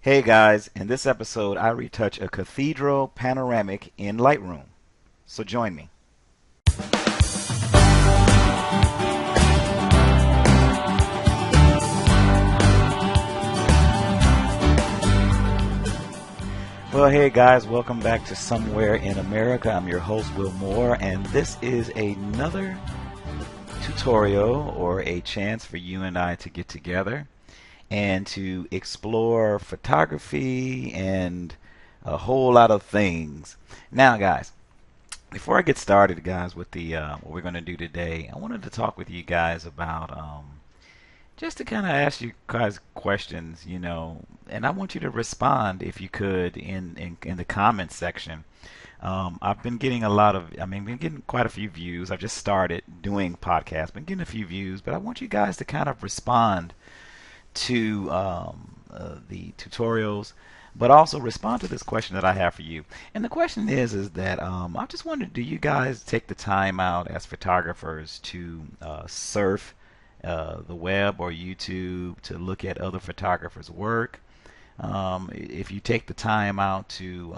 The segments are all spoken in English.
Hey guys, in this episode I retouch a cathedral panoramic in Lightroom. So join me. Well, hey guys, welcome back to Somewhere in America. I'm your host, Will Moore, and this is another tutorial or a chance for you and I to get together and to explore photography and a whole lot of things. Now, guys, before I get started, guys, with the what we're going to do today, I wanted to talk with you guys about just to kind of ask you guys questions, and I want you to respond if you could in the comments section. I've been getting been getting quite a few views. I've just started doing podcasts, been getting a few views, but I want you guys to kind of respond to the tutorials, but also respond to this question that I have for you. And the question is that I just wondered, do you guys take the time out as photographers to surf the web or YouTube to look at other photographers' work? If you take the time out to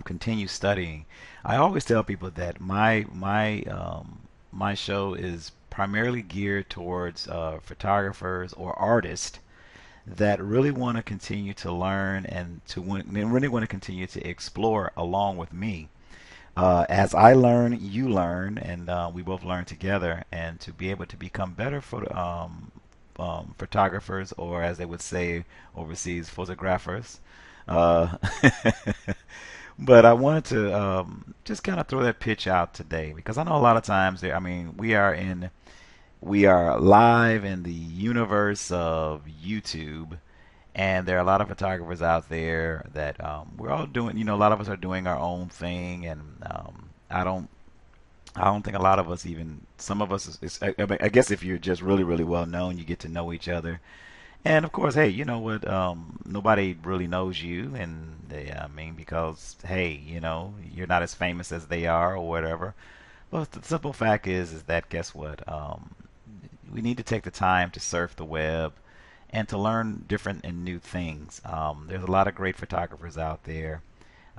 continue studying, I always tell people that my show is primarily geared towards photographers or artists that really want to continue to learn and they really want to continue to explore along with me. As I learn, you learn, and we both learn together, and to be able to become better photographers, or as they would say overseas, photographers. Uh, but I wanted to just kind of throw that pitch out today because I know a lot of times there. I mean, we are live in the universe of YouTube, and there are a lot of photographers out there that we're all doing. A lot of us are doing our own thing, and I don't. I don't think a lot of us even. Some of us, I guess, if you're just really, really well known, you get to know each other. And of course, hey, you know what? Nobody really knows you, and because hey, you're not as famous as they are, or whatever. But the simple fact is that guess what? We need to take the time to surf the web and to learn different and new things. There's a lot of great photographers out there.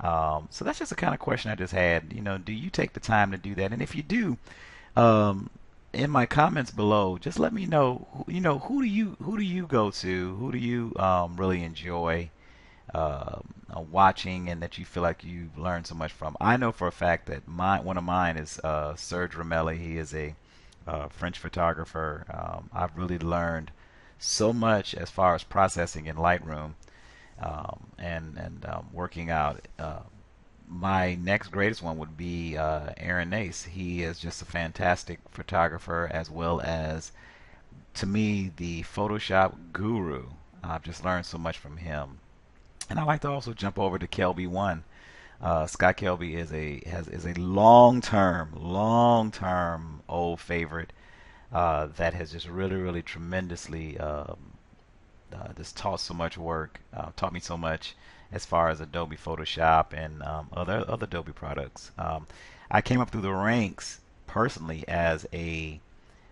So that's just the kind of question I just had. Do you take the time to do that? And if you do, um, in my comments below, just let me know. Who do you go to? Who do you really enjoy watching, and that you feel like you've learned so much from? I know for a fact that one of mine is Serge Ramelli. He is a French photographer. I've really learned so much as far as processing in Lightroom and working out. My next greatest one would be Aaron Nace. He is just a fantastic photographer, as well as, to me, the Photoshop guru. I've just learned so much from him. And I like to also jump over to Kelby One. Scott Kelby is a long term old favorite that has just really, really tremendously just taught me so much as far as Adobe Photoshop and other Adobe products. I came up through the ranks personally as a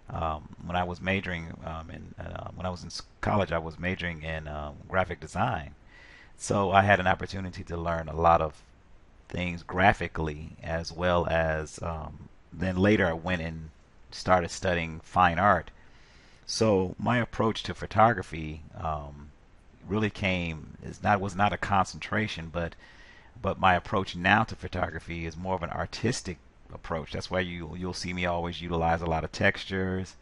when I was majoring when I was in college. I was majoring in graphic design, so I had an opportunity to learn a lot of things graphically, as well as then later I went and started studying fine art. So my approach to photography really came is not was not a concentration, but my approach now to photography is more of an artistic approach. That's why you'll see me always utilize a lot of textures.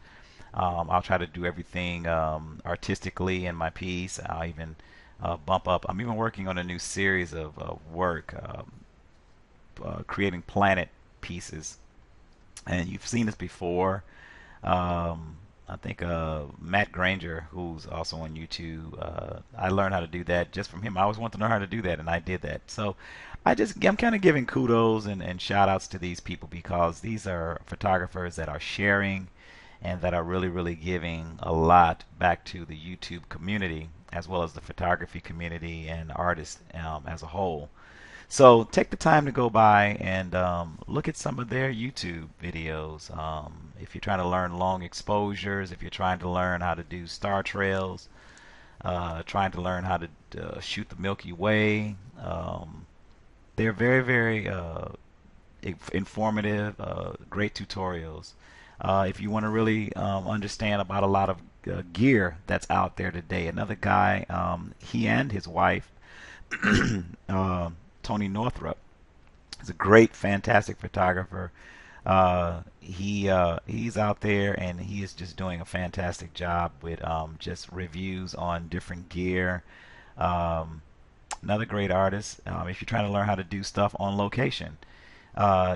I'll try to do everything artistically in my piece. I'll even bump up. I'm even working on a new series of work, creating planet pieces, and you've seen this before. I think Matt Granger, who's also on YouTube, I learned how to do that just from him. I always wanted to learn how to do that, and I did that. So I'm kind of giving kudos and shout outs to these people because these are photographers that are sharing and that are really, really giving a lot back to the YouTube community, as well as the photography community and artists as a whole. So take the time to go by and look at some of their YouTube videos. If you're trying to learn long exposures, if you're trying to learn how to do star trails, trying to learn how to shoot the Milky Way. They're very, very informative, great tutorials. If you want to really understand about a lot of gear that's out there today, another guy, he and his wife, uh, Tony Northrup, is a great, fantastic photographer. He's out there and he is just doing a fantastic job with just reviews on different gear. Um, Another great artist, if you're trying to learn how to do stuff on location,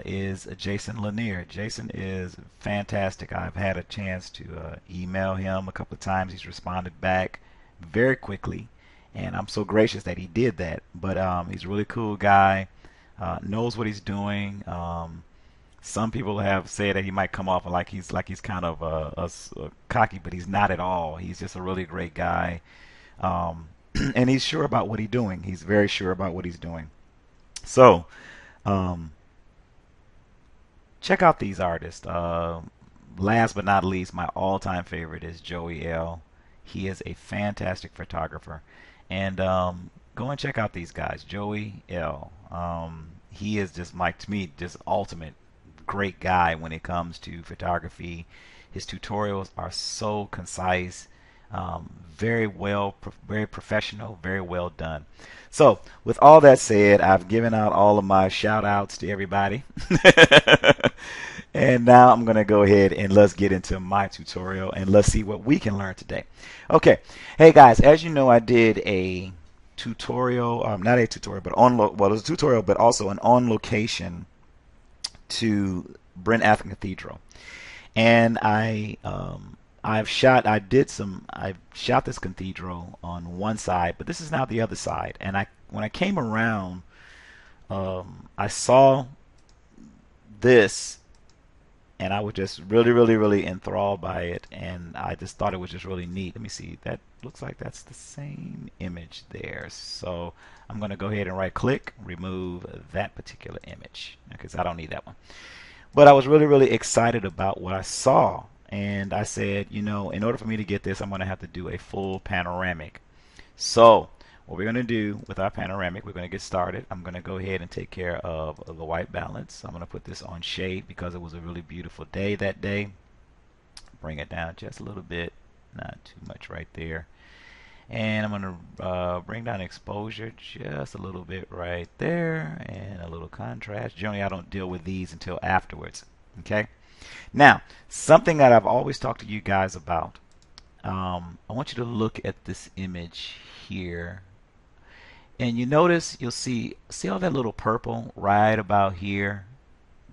is Jason Lanier. Jason is fantastic. I've had a chance to email him a couple of times. He's responded back very quickly, and I'm so gracious that he did that. But he's a really cool guy, knows what he's doing. Some people have said that he might come off like he's kind of cocky, but he's not at all. He's just a really great guy, and he's sure about what he's doing. He's very sure about what he's doing. So. Um, Check out these artists. Last but not least, my all-time favorite is Joey L. He is a fantastic photographer, and go and check out these guys. Joey L. He is just like to me just ultimate great guy when it comes to photography. His tutorials are so concise, very well, very professional, very well done. So, with all that said, I've given out all of my shout outs to everybody. And now I'm going to go ahead and let's get into my tutorial and let's see what we can learn today. Okay. Hey guys, as you know, I did a tutorial, not a tutorial, but well, it was a tutorial, but also an on location to Brent Athen Cathedral. And I shot this cathedral on one side, but this is now the other side. And when I came around, I saw this, and I was just really, really, really enthralled by it, and I just thought it was just really neat. Let me see. That looks like that's the same image there. So I'm going to go ahead and right-click, remove that particular image, because I don't need that one. But I was really, really excited about what I saw. And I said, you know, in order for me to get this, I'm going to have to do a full panoramic. So what we're going to do with our panoramic, we're going to get started. I'm going to go ahead and take care of the white balance. I'm going to put this on shade because it was a really beautiful day that day. Bring it down just a little bit, not too much right there. And I'm going to bring down exposure just a little bit right there, and a little contrast. Generally, I don't deal with these until afterwards. Okay. Now, something that I've always talked to you guys about. I want you to look at this image here, and you notice you'll see all that little purple right about here.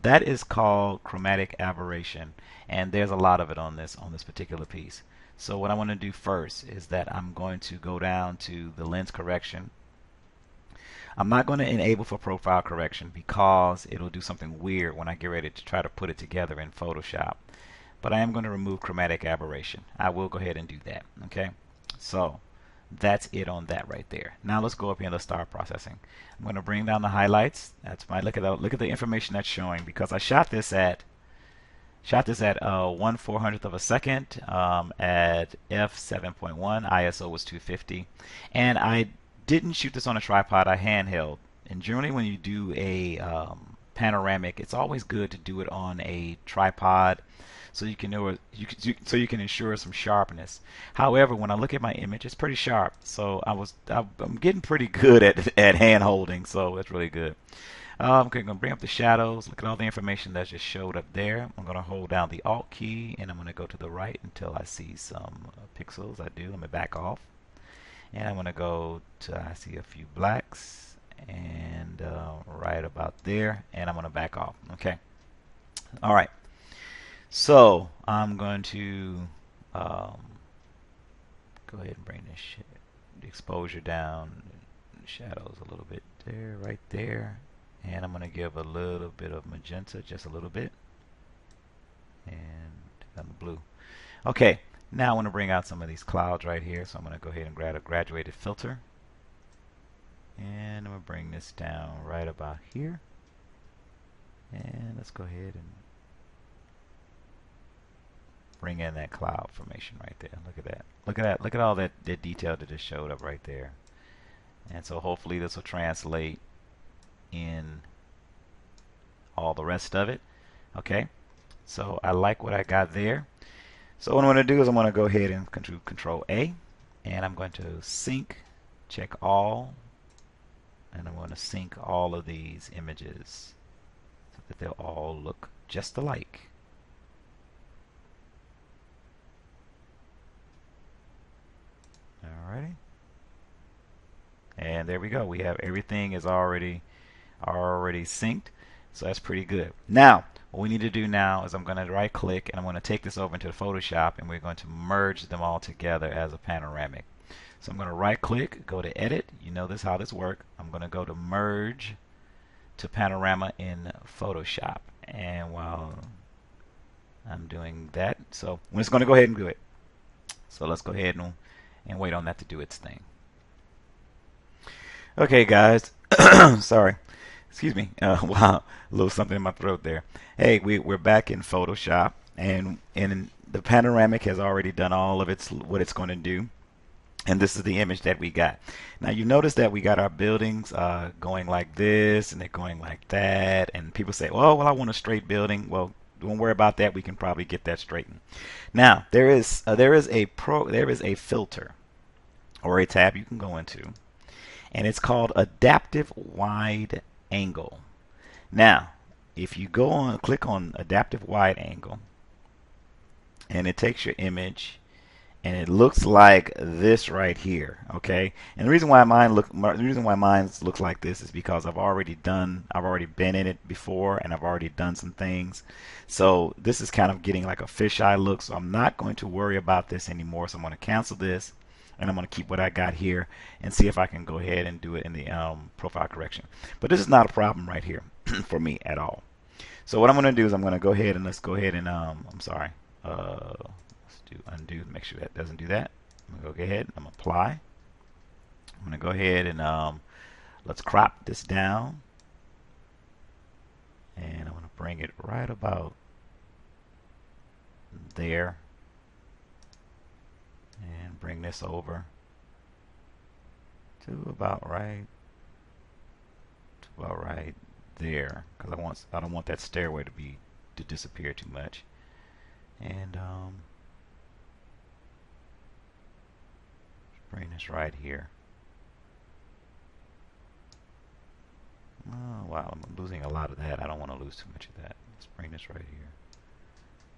That is called chromatic aberration, and there's a lot of it on this particular piece. So what I want to do first is that I'm going to go down to the lens correction. I'm not going to enable for profile correction because it'll do something weird when I get ready to try to put it together in Photoshop. But I am going to remove chromatic aberration. I will go ahead and do that. Okay, so that's it on that right there. Now let's go up here and let's start processing. I'm going to bring down the highlights. That's my look at the information that's showing, because I shot this at 1/400th of a second at f7.1. ISO was 250, and I didn't shoot this on a tripod. I handheld. And generally, when you do a panoramic, it's always good to do it on a tripod, so you can know so you can ensure some sharpness. However, when I look at my image, it's pretty sharp. So I'm getting pretty good at hand holding. So it's really good. I'm going to bring up the shadows. Look at all the information that just showed up there. I'm going to hold down the Alt key, and I'm going to go to the right until I see some pixels. I do. Let me back off. And I'm going to go to, I see a few blacks, and right about there. And I'm going to back off. Okay. All right. So I'm going to go ahead and bring the exposure down, shadows a little bit there, right there. And I'm going to give a little bit of magenta, just a little bit, and on the blue. Okay, now I want to bring out some of these clouds right here, so I'm going to go ahead and grab a graduated filter, and I'm going to bring this down right about here, and let's go ahead and bring in that cloud formation right there. Look at that. Look at that. Look at all that detail that just showed up right there. And so hopefully this will translate in all the rest of it. Okay. So I like what I got there. So what I'm going to do is I'm going to go ahead and Control A, and I'm going to sync, check all, and I'm going to sync all of these images so that they'll all look just alike. Alrighty. And there we go. We have everything is already synced. So that's pretty good. Now, what we need to do now is I'm going to right click and I'm going to take this over into Photoshop and we're going to merge them all together as a panoramic. So I'm going to right click, go to edit. You know how this works. I'm going to go to merge to panorama in Photoshop. And while I'm doing that, so I'm just going to go ahead and do it. So let's go ahead and wait on that to do its thing. Okay, guys. Sorry. Excuse me. Wow, a little something in my throat there. Hey, we're back in Photoshop, and the panoramic has already done all of what it's going to do. And this is the image that we got. Now you notice that we got our buildings going like this, and they're going like that. And people say, "Oh, well, I want a straight building." Well, don't worry about that. We can probably get that straightened. Now there is a filter or a tab you can go into, and it's called Adaptive Wide Angle. Now, if you click on Adaptive Wide Angle, and it takes your image, and it looks like this right here, okay? And the reason why mine looks like this is because I've already been in it before, and I've already done some things. So this is kind of getting like a fisheye look. So I'm not going to worry about this anymore. So I'm going to cancel this, and I'm going to keep what I got here and see if I can go ahead and do it in the profile correction. But this is not a problem right here for me at all. So what I'm going to do is I'm going to go ahead and let's go ahead and I'm sorry. Let's do undo to make sure that doesn't do that. I'm going to go ahead and apply. I'm going to go ahead and let's crop this down. And I'm going to bring it right about there. And bring this over to about right there, because I don't want that stairway to disappear too much. And bring this right here. Oh wow, I'm losing a lot of that. I don't want to lose too much of that. Let's bring this right here.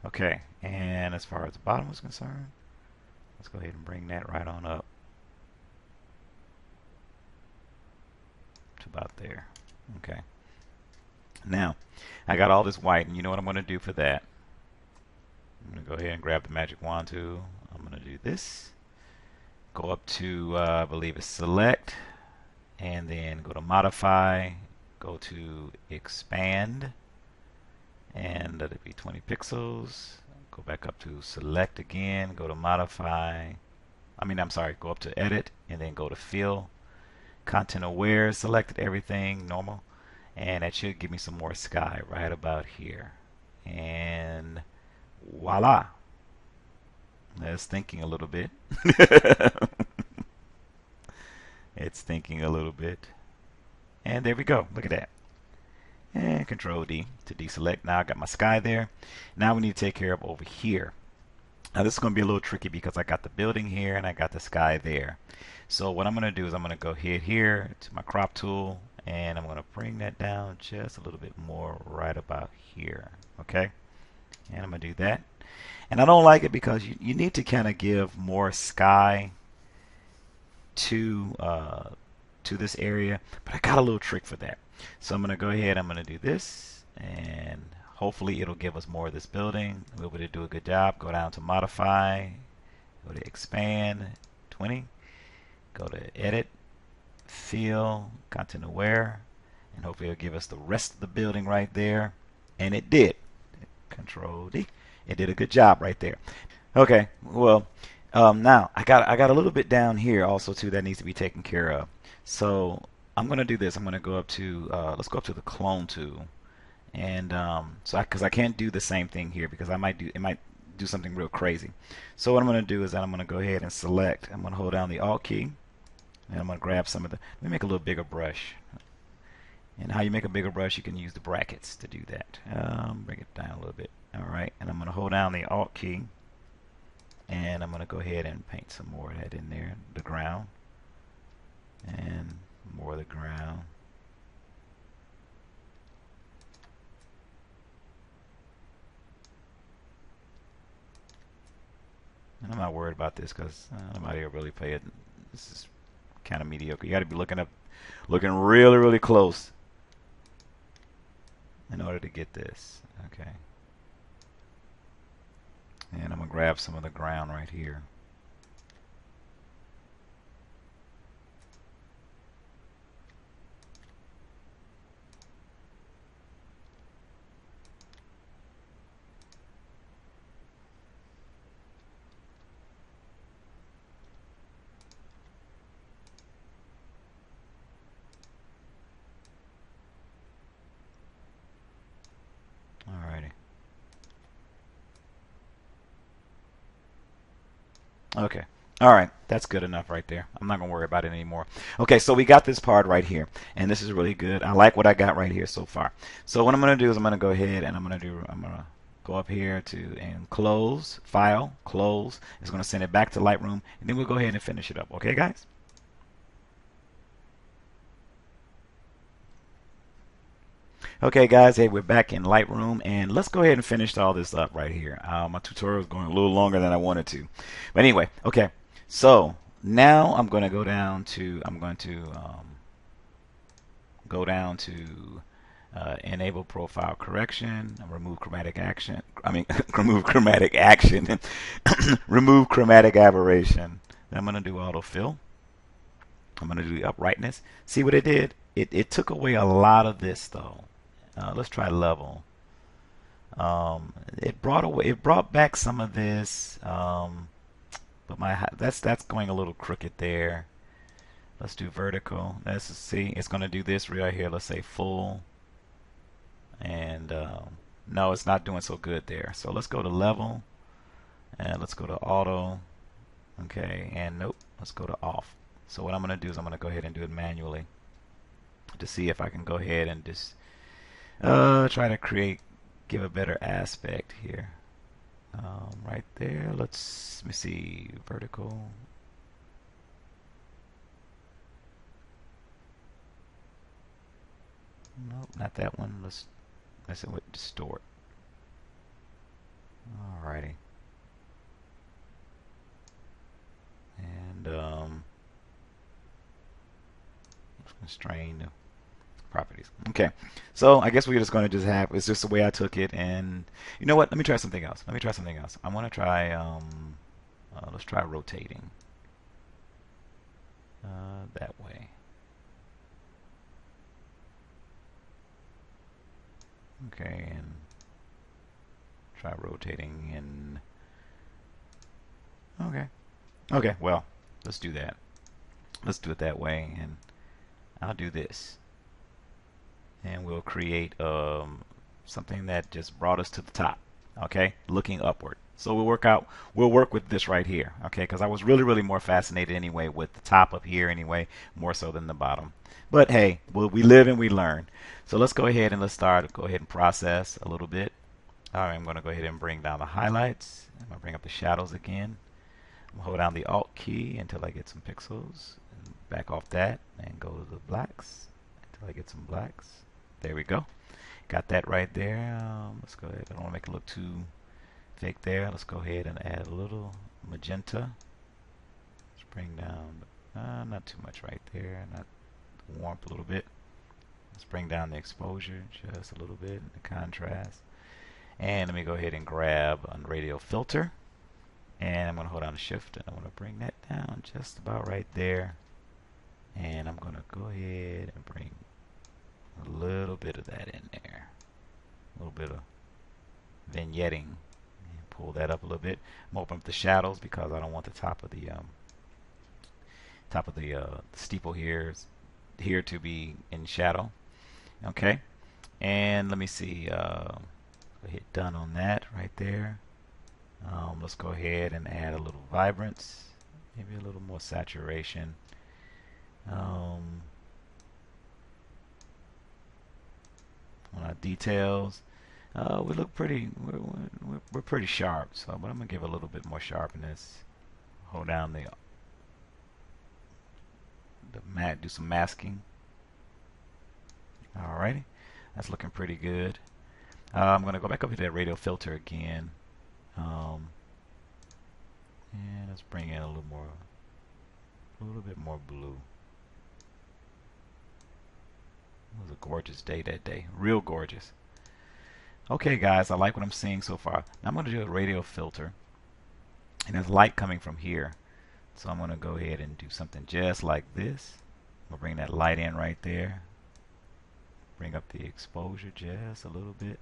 Okay, and as far as the bottom is concerned, let's go ahead and bring that right on up to about there. Okay. Now, I got all this white, and you know what I'm going to do for that? I'm going to go ahead and grab the magic wand tool. I'm going to do this. Go up to, I believe it's select, and then go to modify, go to expand, and let it be 20 pixels. Go back up to select again, go to modify, go up to edit, and then go to fill, content aware, selected everything, normal, and that should give me some more sky right about here. And voila. It's thinking a little bit. It's thinking a little bit. And there we go. Look at that. And Control D to deselect. Now I got my sky there. Now we need to take care of over here. Now this is going to be a little tricky because I got the building here and I got the sky there. So what I'm going to do is I'm going to go ahead here to my crop tool, and I'm going to bring that down just a little bit more right about here. Okay. And I'm going to do that. And I don't like it because you need to kind of give more sky to this area, but I got a little trick for that. So I'm going to go ahead, I'm going to do this, and hopefully it'll give us more of this building. We'll be able to do a good job. Go down to modify, go to expand, 20, go to edit, fill, content aware, and hopefully it'll give us the rest of the building right there. And it did. Control D. It did a good job right there. Okay, well, now I got a little bit down here also too that needs to be taken care of. So I'm going to do this. I'm going to go up to let's go up to the clone tool, and because I can't do the same thing here because it might do something real crazy. So what I'm going to do is that I'm going to go ahead and select. I'm going to hold down the Alt key, and I'm going to grab some of the. Let me make a little bigger brush. And how you make a bigger brush, you can use the brackets to do that. Bring it down a little bit. All right, and I'm going to hold down the Alt key, and I'm going to go ahead and paint some more of that in there, the ground, and more of the ground. And I'm not worried about this because nobody will really pay it. This is kind of mediocre. You got to be looking really, really close in order to get this. Okay. And I'm going to grab some of the ground right here. Alrighty. Okay. All right. That's good enough right there. I'm not going to worry about it anymore. Okay, so we got this part right here, and this is really good. I like what I got right here so far. So what I'm going to do is I'm going to go ahead and I'm going to go up here to and close, file, close. It's going to send it back to Lightroom, and then we'll go ahead and finish it up. Okay, guys? Okay, guys, hey, we're back in Lightroom, and let's go ahead and finish all this up right here. My tutorial is going a little longer than I wanted to. But anyway, okay, so now I'm going to go down to, enable profile correction, remove chromatic action, remove chromatic action, remove chromatic aberration. Then I'm going to do autofill. I'm going to do the uprightness. See what it did? It took away a lot of this though. Let's try level. It brought back some of this, but that's going a little crooked there. Let's do vertical. Let's see. It's going to do this right here. Let's say full, and no, it's not doing so good there. So let's go to level, and let's go to auto. Okay, and nope. Let's go to off. So what I'm going to do is I'm going to go ahead and do it manually to see if I can go ahead and just try to give a better aspect here. Right there. Let me see, vertical. Nope, not that one. Let's mess it with distort. Alrighty. And let's constrain the properties. Okay, so I guess we're just going to it's just the way I took it, and you know what, let me try something else. I want to try let's try rotating that way. Okay, and try rotating in. Okay, well, let's do that. Let's do it that way, and I'll do this, and we'll create something that just brought us to the top. Okay, looking upward. So we'll work with this right here. Okay, because I was really more fascinated anyway with the top up here anyway, more so than the bottom. But hey, we live and we learn. So let's go ahead and go ahead and process a little bit. All right, I'm going to go ahead and bring down the highlights. I'm going to bring up the shadows again. I'm going to hold down the Alt key until I get some pixels. And back off that and go to the blacks until I get some blacks. There we go. Got that right there. Let's go ahead. I don't want to make it look too fake there. Let's go ahead and add a little magenta. Let's bring down, not too much right there. Not the warmth a little bit. Let's bring down the exposure just a little bit, the contrast. And let me go ahead and grab a radial filter. And I'm going to hold down the shift and I'm going to bring that down just about right there. And I'm going to go ahead and bring a little bit of that in there. A little bit of vignetting. And pull that up a little bit. I'm open up the shadows because I don't want the top of the steeple here to be in shadow. Okay. And let me see. Hit done on that right there. Let's go ahead and add a little vibrance, maybe a little more saturation. On our details, we look pretty. We're pretty sharp. So, but I'm gonna give a little bit more sharpness. Hold down the mat. Do some masking. Alrighty, that's looking pretty good. I'm gonna go back up to that radial filter again. And let's bring in a little bit more blue. It was a gorgeous day that day, real gorgeous. Okay, guys, I like what I'm seeing so far. Now I'm going to do a radial filter, and there's light coming from here. So I'm going to go ahead and do something just like this. I'm going to bring that light in right there. Bring up the exposure just a little bit.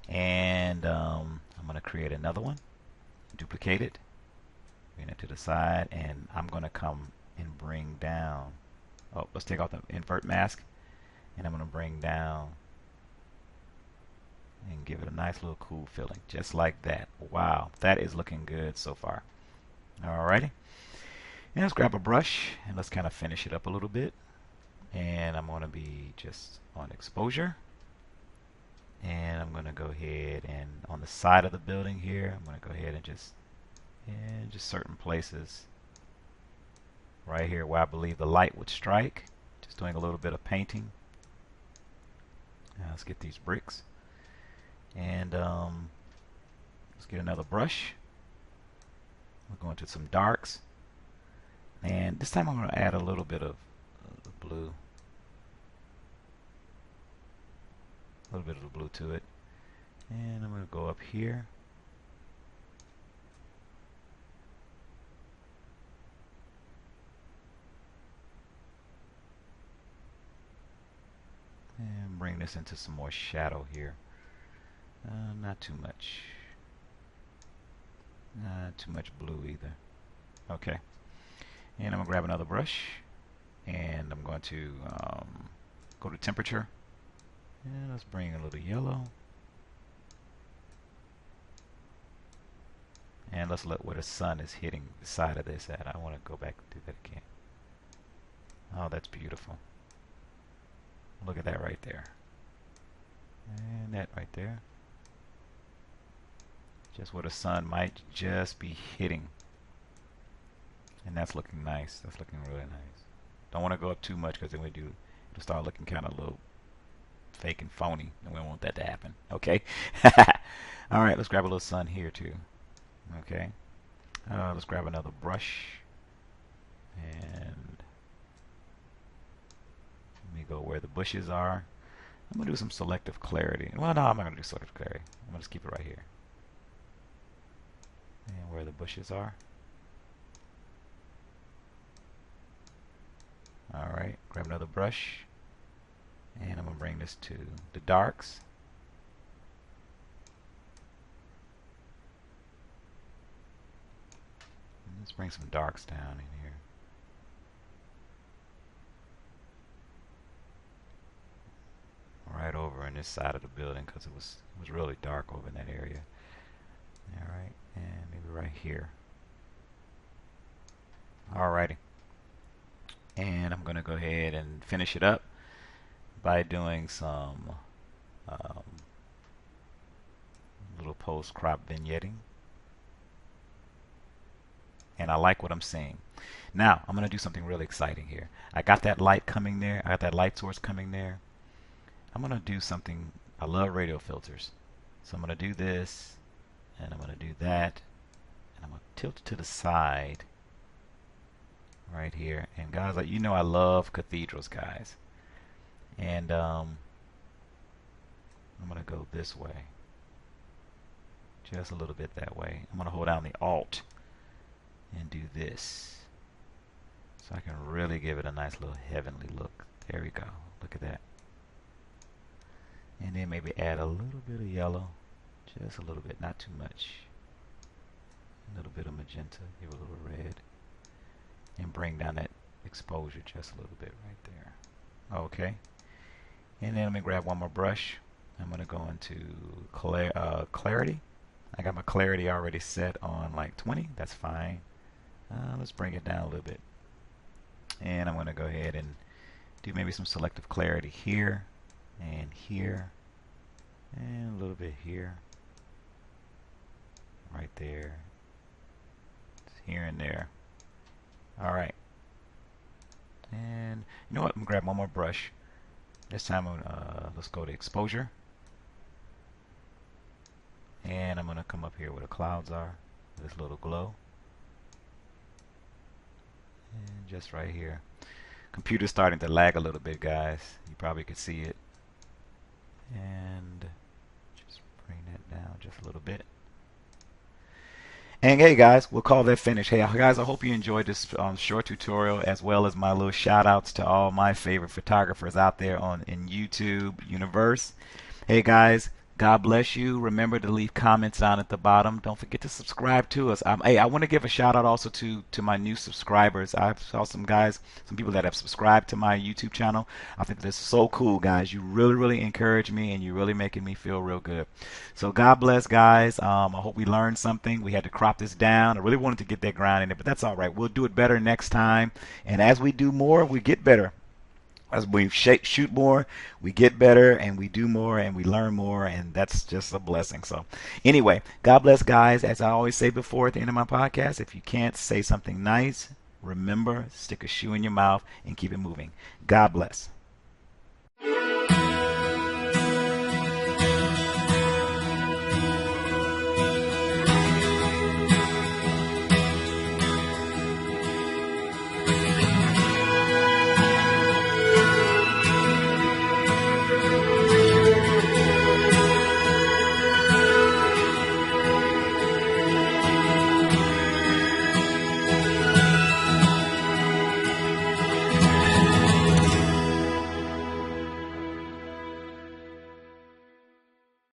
And I'm going to create another one. Duplicate it. Bring it to the side, and I'm going to come and bring down. Oh, let's take off the invert mask, and I'm going to bring down and give it a nice little cool feeling, just like that. Wow, that is looking good so far. Alrighty, and let's grab a brush and let's kind of finish it up a little bit. And I'm going to be just on exposure, and I'm going to go ahead and on the side of the building here, I'm going to go ahead and just certain places right here where I believe the light would strike. Just doing a little bit of painting. Now let's get these bricks, and let's get another brush. We're going to some darks, and this time I'm going to add a little bit of the blue, a little bit of the blue to it, and I'm going to go up here. And bring this into some more shadow here. Not too much. Not too much blue either. Okay. And I'm going to grab another brush. And I'm going to go to temperature. And let's bring a little yellow. And let's look where the sun is hitting the side of this at. I want to go back and do that again. Oh, that's beautiful. Look at that right there. And that right there. Just where the sun might just be hitting. And that's looking nice. That's looking really nice. Don't want to go up too much, because then it'll start looking kind of a little fake and phony, and we don't want that to happen. Okay. Alright, let's grab a little sun here too. Okay. Let's grab another brush. And let me go where the bushes are. I'm going to do some selective clarity. Well, no, I'm not going to do selective clarity. I'm going to just keep it right here. And where the bushes are. Alright, grab another brush. And I'm going to bring this to the darks. And let's bring some darks down in here. Right over in this side of the building, because it was really dark over in that area. Alright, and maybe right here. Alrighty. And I'm going to go ahead and finish it up by doing some little post-crop vignetting. And I like what I'm seeing. Now, I'm going to do something really exciting here. I got that light coming there. I got that light source coming there. I'm going to do something. I love radial filters. So I'm going to do this, and I'm going to do that, and I'm going to tilt it to the side right here. And guys, like, you know I love cathedrals, guys. And I'm going to go this way. Just a little bit that way. I'm going to hold down the Alt and do this. So I can really give it a nice little heavenly look. There we go. Look at that. And then maybe add a little bit of yellow. Just a little bit, not too much. A little bit of magenta, give a little red. And bring down that exposure just a little bit right there. Okay. And then let me grab one more brush. I'm going to go into clarity. I got my clarity already set on like 20. That's fine. Let's bring it down a little bit. And I'm going to go ahead and do maybe some selective clarity here and here and a little bit here, right there, here and there. All right. And you know what? I'm going to grab one more brush. This time, let's go to exposure. And I'm going to come up here where the clouds are, this little glow. And just right here. Computer's starting to lag a little bit, guys. You probably could see it. And just bring that down just a little bit. And hey guys, we'll call that finished. Hey guys, I hope you enjoyed this short tutorial, as well as my little shout outs to all my favorite photographers out there in YouTube universe. Hey guys, God bless you. Remember to leave comments down at the bottom. Don't forget to subscribe to us. Hey, I want to give a shout out also to my new subscribers. I saw some people that have subscribed to my YouTube channel. I think this is so cool, guys. You really encourage me, and you're really making me feel real good. So God bless, guys. I hope we learned something. We had to crop this down. I really wanted to get that ground in it, but that's all right. We'll do it better next time. And as we do more, we get better. As we shoot more, we get better, and we do more, and we learn more, and that's just a blessing. So anyway, God bless, guys. As I always say before at the end of my podcast, if you can't say something nice, remember, stick a shoe in your mouth and keep it moving. God bless.